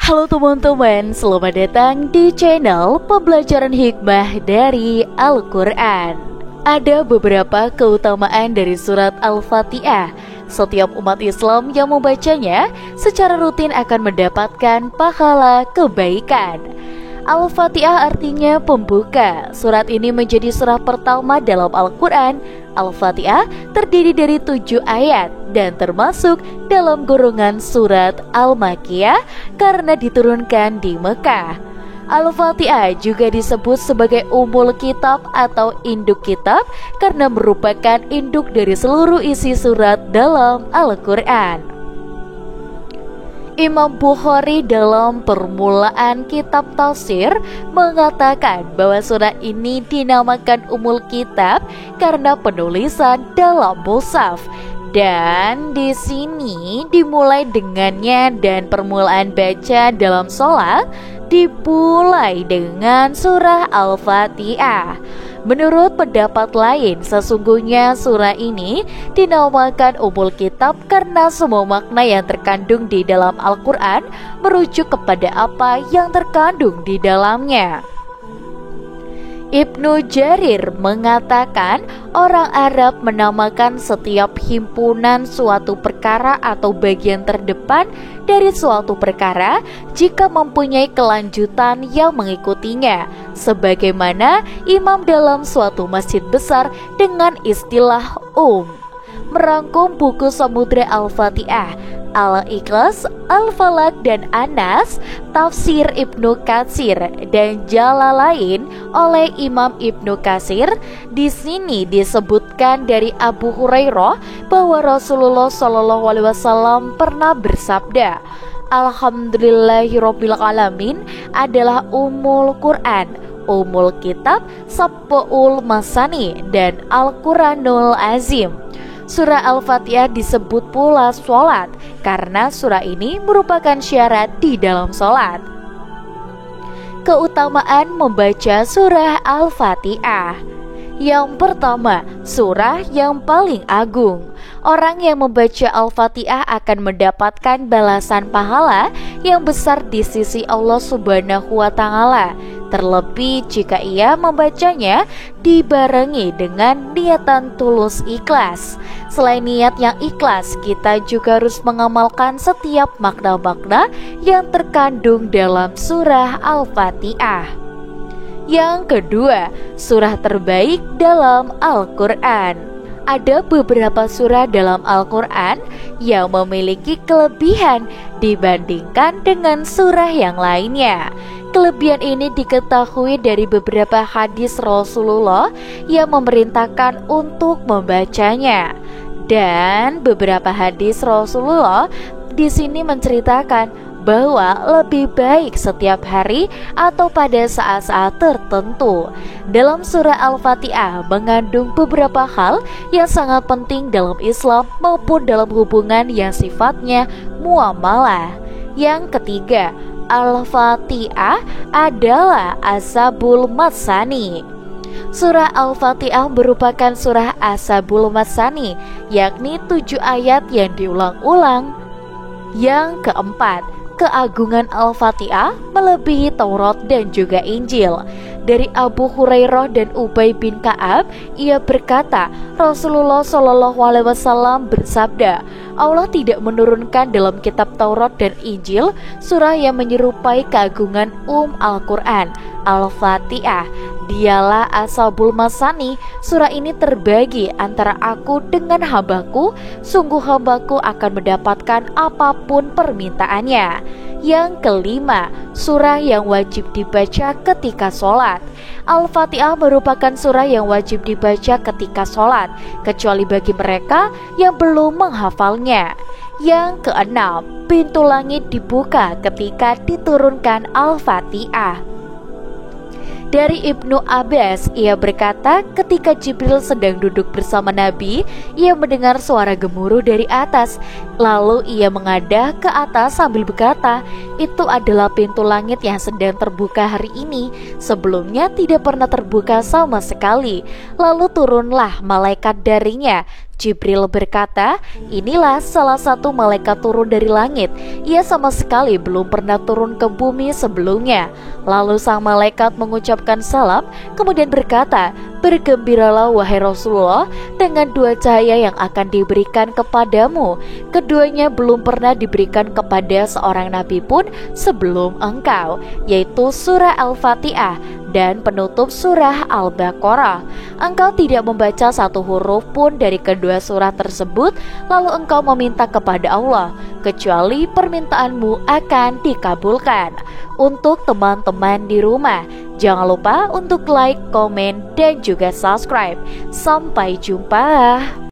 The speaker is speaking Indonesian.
Halo teman-teman, selamat datang di channel pembelajaran hikmah dari Al-Quran. Ada beberapa keutamaan dari surat Al-Fatihah. Setiap umat Islam yang membacanya secara rutin akan mendapatkan pahala kebaikan. Al-Fatihah artinya pembuka. Surat ini menjadi surah pertama dalam Al-Quran. Al-Fatihah terdiri dari 7 ayat dan termasuk dalam golongan surat Al-Makkiyah karena diturunkan di Mekah. Al-Fatihah juga disebut sebagai Ummul Kitab atau induk kitab karena merupakan induk dari seluruh isi surat dalam Al-Quran. Imam Bukhari dalam permulaan kitab tafsir mengatakan bahwa surat ini dinamakan Ummul Kitab karena penulisan dalam mushaf. Dan di sini dimulai dengannya dan permulaan baca dalam sholat dimulai dengan surah Al-Fatihah. Menurut pendapat lain, sesungguhnya surah ini dinamakan Ummul Kitab karena semua makna yang terkandung di dalam Al-Quran merujuk kepada apa yang terkandung di dalamnya. Ibnu Jarir mengatakan orang Arab menamakan setiap himpunan suatu perkara atau bagian terdepan dari suatu perkara jika mempunyai kelanjutan yang mengikutinya, sebagaimana imam dalam suatu masjid besar dengan istilah merangkum buku Samudra Al-Fatihah, Al-Ikhlas, Al-Falaq dan Anas, tafsir Ibnu Katsir dan Jalalain oleh Imam Ibnu Katsir. Di sini disebutkan dari Abu Hurairah bahwa Rasulullah SAW pernah bersabda, Alhamdulillahirabbil alamin adalah Ummul Quran, Ummul Kitab, Sab'ul Masani dan Al-Quranul Azim. Surah Al-Fatihah disebut pula sholat karena surah ini merupakan syarat di dalam sholat. Keutamaan membaca surah Al-Fatihah. Yang pertama, surah yang paling agung. Orang yang membaca Al-Fatihah akan mendapatkan balasan pahala yang besar di sisi Allah Subhanahu wa Ta'ala. Terlebih jika ia membacanya dibarengi dengan niatan tulus ikhlas. Selain niat yang ikhlas, kita juga harus mengamalkan setiap makna-makna yang terkandung dalam surah Al-Fatihah. Yang kedua, surah terbaik dalam Al-Quran. Ada beberapa surah dalam Al-Quran yang memiliki kelebihan dibandingkan dengan surah yang lainnya. Kelebihan ini diketahui dari beberapa hadis Rasulullah yang memerintahkan untuk membacanya. Dan beberapa hadis Rasulullah di sini menceritakan bahwa lebih baik setiap hari atau pada saat-saat tertentu. Dalam surah Al-Fatihah mengandung beberapa hal yang sangat penting dalam Islam maupun dalam hubungan yang sifatnya muamalah. Yang ketiga, Al-Fatihah adalah Ashabul Masani. Surah Al-Fatihah merupakan surah Ashabul Masani, yakni 7 ayat yang diulang-ulang. Yang keempat, keagungan Al-Fatihah melebihi Taurat dan juga Injil. Dari Abu Hurairah dan Ubay bin Ka'ab, ia berkata, Rasulullah SAW bersabda, Allah tidak menurunkan dalam kitab Taurat dan Injil surah yang menyerupai keagungan Al-Quran, Al-Fatihah. Dialah Ashabul Masani. Surah ini terbagi antara aku dengan hambaku. Sungguh hambaku akan mendapatkan apapun permintaannya. Yang kelima, surah yang wajib dibaca ketika sholat. Al-Fatihah merupakan surah yang wajib dibaca ketika sholat, kecuali bagi mereka yang belum menghafalnya. Yang keenam, pintu langit dibuka ketika diturunkan Al-Fatihah. Dari Ibnu Abbas, ia berkata ketika Jibril sedang duduk bersama Nabi, ia mendengar suara gemuruh dari atas. Lalu ia mengadah ke atas sambil berkata, itu adalah pintu langit yang sedang terbuka hari ini. Sebelumnya tidak pernah terbuka sama sekali. Lalu turunlah malaikat darinya. Jibril berkata, inilah salah satu malaikat turun dari langit. Ia sama sekali belum pernah turun ke bumi sebelumnya. Lalu sang malaikat mengucapkan salam, kemudian berkata, bergembiralah wahai Rasulullah dengan dua cahaya yang akan diberikan kepadamu. Keduanya belum pernah diberikan kepada seorang nabi pun sebelum engkau, yaitu surah Al-Fatihah dan penutup surah Al-Baqarah. Engkau tidak membaca satu huruf pun dari kedua surah tersebut, lalu engkau meminta kepada Allah, kecuali permintaanmu akan dikabulkan. Untuk teman-teman di rumah, jangan lupa untuk like, komen, dan juga subscribe. Sampai jumpa.